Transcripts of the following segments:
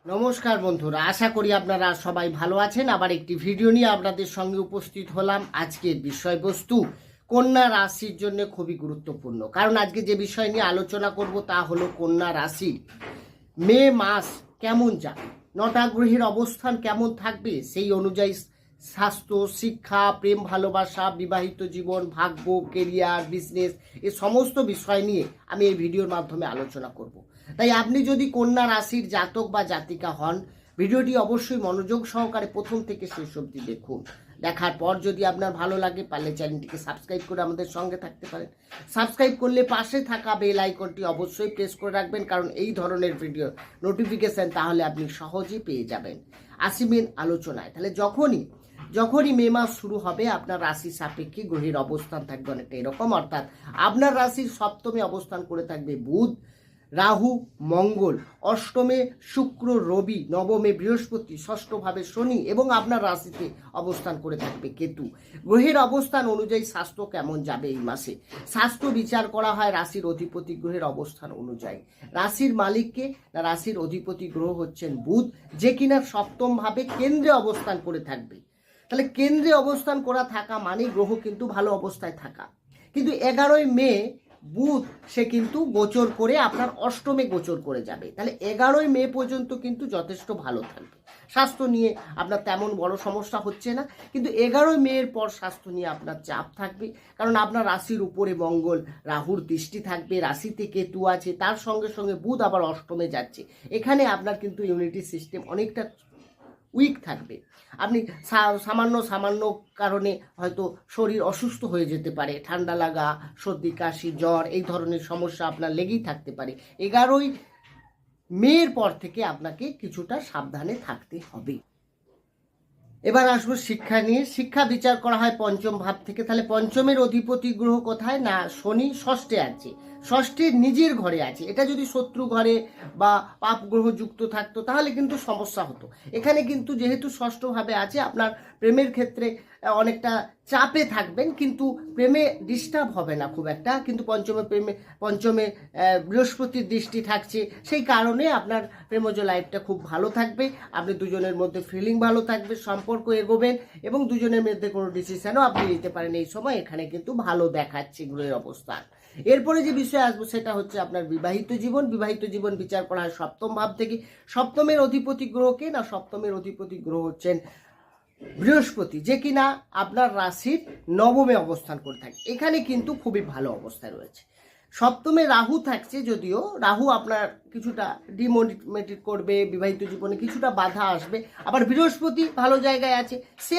নমস্কার বন্ধুরা, আশা করি আপনারা সবাই ভালো আছেন। আবার একটি ভিডিও নিয়ে আপনাদের সঙ্গে উপস্থিত হলাম। আজকের বিষয়বস্তু কন্যা রাশির জন্য খুবই গুরুত্বপূর্ণ, কারণ আজকে যে বিষয় নিয়ে আলোচনা করব তা হলো কন্যা রাশির মে মাস কেমন যাবে, নটা গ্রহের অবস্থান কেমন থাকবে, সেই অনুযায়ী স্বাস্থ্য, শিক্ষা, প্রেম, ভালোবাসা, বিবাহিত জীবন, ভাগ্য, কেরিয়ার, বিজনেস এই সমস্ত বিষয় নিয়ে আমি এই ভিডিওর মাধ্যমে আলোচনা করব। তাই আপনি যদি কন্যা রাশির জাতক বা জাতিকা হন, ভিডিওটি অবশ্যই মনোযোগ সহকারে প্রথম থেকে শেষ অবধি দেখুন। দেখার পর যদি আপনার ভালো লাগে, পারলে চ্যানেলটিকে সাবস্ক্রাইব করে আমাদের সঙ্গে থাকতে পারেন। সাবস্ক্রাইব করলে পাশে থাকা বেল আইকনটি অবশ্যই প্রেস করে রাখবেন, কারণ এই ধরনের ভিডিও নোটিফিকেশান তাহলে আপনি সহজেই পেয়ে যাবেন। আসিবেন আলোচনায়। তাহলে যখনই মে মাস শুরু হবে, আপনার রাশি সাপেক্ষে গ্রহের অবস্থান থাকবে অনেকটা এরকম, অর্থাৎ আপনার রাশির সপ্তমে অবস্থান করে থাকবে বুধ, রাহু, মঙ্গল, অষ্টমে শুক্র, রবি, নবমে বৃহস্পতি, ষষ্ঠভাবে শনি এবং আপনার রাশিতে অবস্থান করে থাকবে কেতু। গ্রহের অবস্থান অনুযায়ী স্বাস্থ্য কেমন যাবে এই মাসে, স্বাস্থ্য বিচার করা হয় রাশির অধিপতি গ্রহের অবস্থান অনুযায়ী। রাশির মালিককে না রাশির অধিপতি গ্রহ হচ্ছেন বুধ, যে কিনা সপ্তমভাবে কেন্দ্রে অবস্থান করে থাকবে। তাহলে কেন্দ্রে অবস্থান করা থাকা মানে গ্রহ কিন্তু ভালো অবস্থায় থাকা। কিন্তু 11ই মে বুধ সে কিন্তু গোচর করে আপনার অষ্টমে গোচর করে যাবে। তাহলে 11ই মে পর্যন্ত কিন্তু যথেষ্ট ভালো থাকবে। স্বাস্থ্য নিয়ে আপনার তেমন বড় সমস্যা হচ্ছে না, কিন্তু 11ই মের পর স্বাস্থ্য নিয়ে আপনার চাপ থাকবে, কারণ আপনার রাশির উপরে মঙ্গল, রাহুর দৃষ্টি থাকবে, রাশিতে কেতু আছে, তার সঙ্গে সঙ্গে বুধ আবার অষ্টমে যাচ্ছে। এখানে আপনার কিন্তু ইমিউনিটি সিস্টেম অনেকটা উইক থাকবে। আপনি সামান্য কারণে হয়তো শরীর অসুস্থ হয়ে যেতে পারে, ঠান্ডা লাগা, সর্দি, কাশি, জ্বর এই ধরনের সমস্যা আপনার লেগেই থাকতে পারে। 11ই মের পর থেকে আপনাকে কিছুটা সাবধানে থাকতে হবে। এবার আসবো শিক্ষা নিয়ে। শিক্ষা বিচার করা হয় পঞ্চম ভাব থেকে। তাহলে পঞ্চমের অধিপতি গ্রহ কোথায় না শনি ষষ্ঠে আছে, ষষ্ঠের নিজের ঘরে আছে। এটা যদি শত্রু ঘরে বা পাপ গ্রহ যুক্ত থাকতো তাহলে কিন্তু সমস্যা হতো। এখানে কিন্তু যেহেতু ষষ্ঠভাবে আছে, আপনার প্রেমের ক্ষেত্রে অনেকটা চাপে থাকবেন, কিন্তু প্রেমে ডিস্টার্ব হবে না খুব একটা। কিন্তু পঞ্চমে বৃহস্পতির দৃষ্টি থাকছে, সেই কারণে আপনার প্রেমজ লাইফটা খুব ভালো থাকবে। আপনি দুজনের মধ্যে ফিলিং ভালো থাকবে, সম্পর্ক এগোবেন এবং দুজনের মধ্যে কোনো ডিসিশনও আপনি নিতে পারেন এই সময়। এখানে কিন্তু ভালো দেখাচ্ছে গ্রহের অবস্থান। এরপরে যে বিষয়ে আসবো সেটা হচ্ছে আপনার বিবাহিত জীবন। বিবাহিত জীবন বিচার করা হয় সপ্তম ভাব থেকে। সপ্তমের অধিপতি গ্রহকে না সপ্তমের অধিপতি গ্রহ হচ্ছেন বৃহস্পতি, যে কিনা আপনার রাশির নবমে অবস্থান করে থাকে। এখানে কিন্তু খুবই ভালো অবস্থায় রয়েছে। সপ্তমে রাহু থাকছে, যদিও রাহু আপনার কিছুটা ডিমোটিভেটেড করবে, বিবাহিত জীবনে কিছুটা বাধা আসবে। আবার বৃহস্পতি ভালো জায়গায় আছে, সে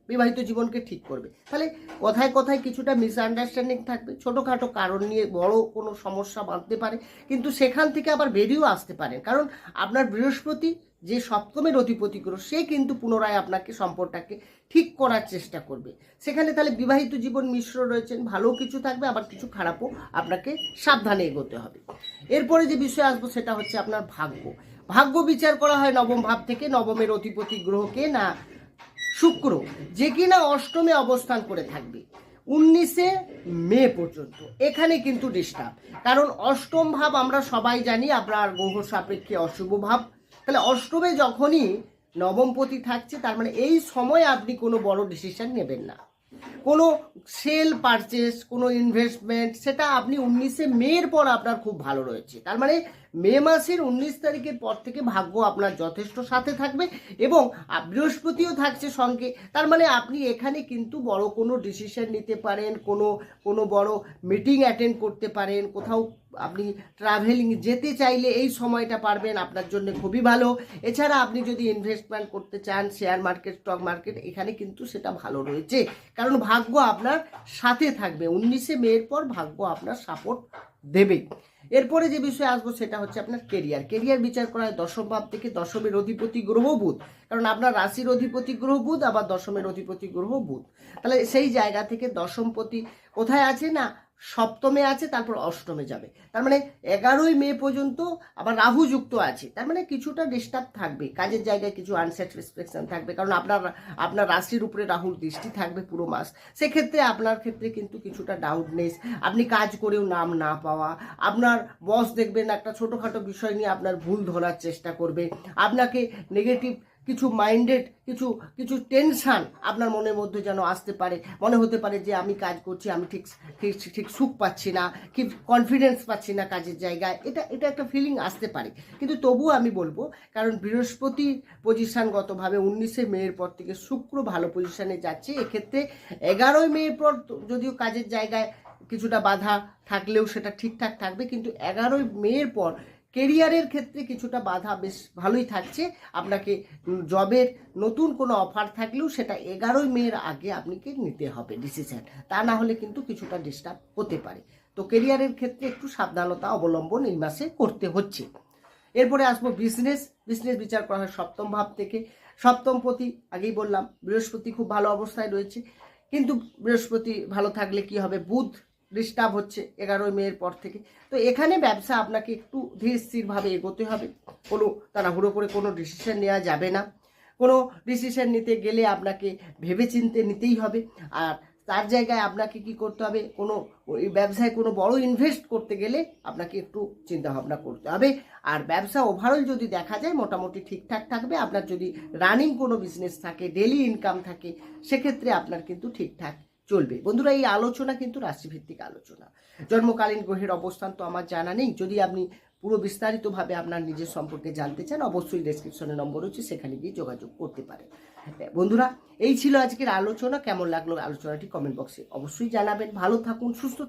বিবাহিত জীবনকে ঠিক করবে। তাহলে কথায় কথায় কিছুটা মিসআন্ডারস্ট্যান্ডিং থাকবে, ছোটোখাটো কারণ নিয়ে বড় কোনো সমস্যা বাঁধতে পারে, কিন্তু সেখান থেকে আবার বেরিয়েও আসতে পারে, কারণ আপনার বৃহস্পতি যে সপ্তমের অধিপতি গ্রহ সে কিন্তু পুনরায় আপনাকে সম্পর্কটাকে ঠিক করার চেষ্টা করবে। সেখানে তাহলে বিবাহিত জীবন মিশ্র রয়েছেন, ভালো কিছু থাকবে, আবার কিছু খারাপও আপনাকে সাবধানে এগোতে হবে। এরপরে যে বিষয় আসবো সেটা হচ্ছে আপনার ভাগ্য। ভাগ্য বিচার করা হয় নবম ভাব থেকে। নবমের অধিপতি গ্রহকে না শুক্র, যে কিনা অষ্টমে অবস্থান করে থাকবে 19 মে পর্যন্ত। এখানে কিন্তু ডিস্টার্ব, কারণ অষ্টম ভাব আমরা সবাই জানি আপনার গ্রহ সাপেক্ষে অশুভ ভাব। তাহলে অষ্টমে যখনই নবমপতি থাকছে, তার মানে এই সময় আপনি কোনো বড় ডিসিশন নেবেন না। কোনো সেল পারচেস, কোনো ইনভেস্টমেন্ট, সেটা আপনি 19 মের পর আপনার খুব ভালো রয়েছে। তার মানে মে মাসের 19 তারিখের পর থেকে ভাগ্য আপনার যথেষ্ট সাথে থাকবে এবং বৃহস্পতিও থাকছে সঙ্গে। তার মানে আপনি এখানে কিন্তু বড় কোনো ডিসিশন নিতে পারেন, কোনো বড় মিটিং অ্যাটেন্ড করতে পারেন, কোথাও আপনি ট্রাভেলিং যেতে চাইলে এই সময়টা পারবেন, আপনার জন্য খুবই ভালো। এছাড়া আপনি যদি ইনভেস্টমেন্ট করতে চান, শেয়ার মার্কেট, স্টক মার্কেট, এখানে কিন্তু সেটা ভালো রয়েছে, কারণ ভাগ্য আপনার সাথে থাকবে। 19 মের পর ভাগ্য আপনার সাপোর্ট দেবে। এরপরে যে বিষয়ে আসবো সেটা হচ্ছে আপনার কেরিয়ার বিচার করা হয় দশম ভাব থেকে। দশমের অধিপতি গ্রহ বুধ, কারণ আপনার রাশির অধিপতি গ্রহ বুধ, আবার দশমের অধিপতি গ্রহ বুধ। তাহলে সেই জায়গা থেকে দশমপতি কোথায় আছে না সপ্তমে আছে, তারপর অষ্টমে যাবে। তার মানে 11ই মে পর্যন্ত আবার রাহু যুক্ত আছে। তার মানে কিছুটা ডিস্টার্ব থাকবে, কাজের জায়গায় কিছু আনস্যাটিসফ্যাকশন থাকবে, কারণ আপনার রাশির উপরে রাহুর দৃষ্টি থাকবে পুরো মাস। সেক্ষেত্রে আপনার ক্ষেত্রে কিন্তু কিছুটা ডাউটনেস, আপনি কাজ করেও নাম না পাওয়া, আপনার বস দেখবেন একটা ছোটোখাটো বিষয় নিয়ে আপনার ভুল ধরার চেষ্টা করবে, আপনাকে নেগেটিভ কিছু মাইন্ডেড কিছু কিছু টেনশান আপনার মনের মধ্যে যেন আসতে পারে। মনে হতে পারে যে আমি কাজ করছি, আমি ঠিক ঠিক ঠিক সুখ পাচ্ছি না, কি কনফিডেন্স পাচ্ছি না কাজের জায়গায়, এটা একটা ফিলিং আসতে পারে। কিন্তু তবুও আমি বলবো, কারণ বৃহস্পতি পজিশানগতভাবে 19শে মের পর থেকে শুক্র ভালো পজিশানে যাচ্ছে। এক্ষেত্রে 11ই মের পর যদিও কাজের জায়গায় কিছুটা বাধা থাকলেও সেটা ঠিকঠাক থাকবে, কিন্তু 11ই মের পর কেরিয়ারের ক্ষেত্রে কিছুটা বাধা বেশ ভালোই থাকছে। আপনাকে জবের নতুন কোনো অফার থাকলেও সেটা 11ই মের আগে আপনাকে নিতে হবে ডিসিশন, তা না হলে কিন্তু কিছুটা ডিস্টার্ব হতে পারে। তো কেরিয়ারের ক্ষেত্রে একটু সাবধানতা অবলম্বন এই মাসে করতে হচ্ছে। এরপরে আসবো বিজনেস বিচার করা হয় সপ্তম ভাব থেকে। সপ্তমপতি আগেই বললাম বৃহস্পতি খুব ভালো অবস্থায় রয়েছে, কিন্তু বৃহস্পতি ভালো থাকলে কি হবে, বুধ ডিস্টার্ব হচ্ছে 11ই মের পর থেকে। তো এখানে ব্যবসা আপনাকে একটু ধীর স্থিরভাবে এগোতে হবে, কোনো তাড়াহুড়ো করে কোনো ডিসিশন নেওয়া যাবে না। কোনো ডিসিশন নিতে গেলে আপনাকে ভেবেচিন্তে নিতেই হবে। আর তার জায়গায় আপনাকে কি করতে হবে, কোনো ওই ব্যবসায় কোনো বড় ইনভেস্ট করতে গেলে আপনাকে একটু চিন্তাভাবনা করতে হবে। আর ব্যবসা ওভারঅল যদি দেখা যায় মোটামুটি ঠিকঠাক থাকবে। আপনার যদি রানিং কোনো বিজনেস থাকে, ডেলি ইনকাম থাকে, সেক্ষেত্রে আপনার কিন্তু ঠিকঠাক চলবে। বন্ধুরা, এই আলোচনা কিন্তু রাশিভিত্তিক আলোচনা, জন্মকালীন গ্রহের অবস্থান তো আমার জানা নেই। যদি আপনি পুরো বিস্তারিতভাবে আপনার নিজের সম্পর্কে জানতে চান, অবশ্যই ডেসক্রিপশনে নম্বর রয়েছে, সেখানে গিয়ে যোগাযোগ করতে পারেন। বন্ধুরা, এই ছিল আজকের আলোচনা। কেমন লাগলো আলোচনাটি কমেন্ট বক্সে অবশ্যই জানাবেন। ভালো থাকুন, সুস্থ থাকুন।